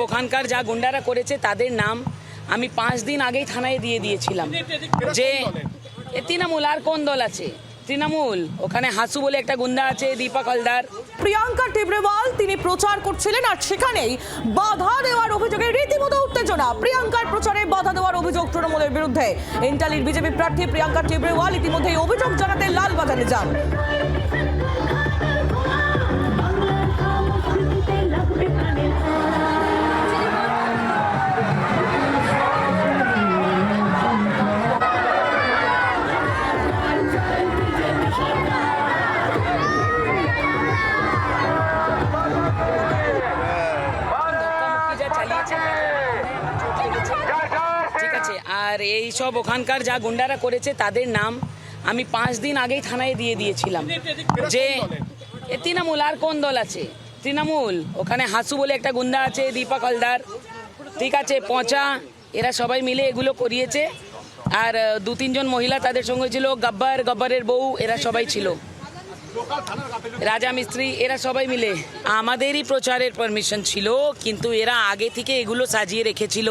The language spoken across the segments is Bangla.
ওখানকার যা গুন্ডারা করেছে তাদের নাম আমি 5 দিন আগেই থানায় দিয়ে দিয়েছিলাম যে তৃণমূল। আর কোন দল আছে? তৃণমূল। ওখানে হাসু বলে একটা গুন্ডা আছে, দীপক হালদার। প্রিয়াঙ্কা টিবরেওয়াল তিনি প্রচার করছিলেন আর সেখানেই বাধা দেওয়ার অভিযোগে রীতিমতো উত্তেজনা। প্রিয়াঙ্কার প্রচারে বাধা দেওয়ার অভিযোগ তৃণমূলের বিরুদ্ধে। এন্টালির বিজেপি প্রার্থী প্রিয়াঙ্কা টিবরেওয়াল ইতিমধ্যেই অভিযোগ জানাতে লালবাজারে যান। ঠিক আছে। আর এই সব ওখানকার যা গুন্ডারা করেছে তাদের নাম আমি 5 দিন আগেই থানায় দিয়ে দিয়েছিলাম যে তৃণমূল। আর কোন দল আছে? তৃণমূল। ওখানে হাসু বলে একটা গুন্ডা আছে, দীপক হালদার। ঠিক আছে, পচা। এরা সবাই মিলে এগুলো করিয়েছে। আর 2-3 জন মহিলা তাদের সঙ্গে ছিল, গব্বরের বউ, এরা সবাই ছিল, রাজা মিস্ত্রি, এরা সবাই মিলে। আমাদেরই প্রচারের পারমিশন ছিল, কিন্তু এরা আগে থেকে এগুলো সাজিয়ে রেখেছিল।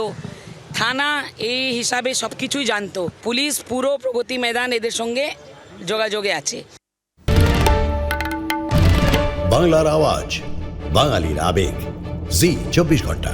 থানা এই হিসাবে সব কিছুই জানতো। পুলিশ পুরো প্রগতি ময়দান এদের সঙ্গে যোগাযোগে আছে। বাংলার আওয়াজ, বাঙালির আবেগ, জি 24 ঘন্টা।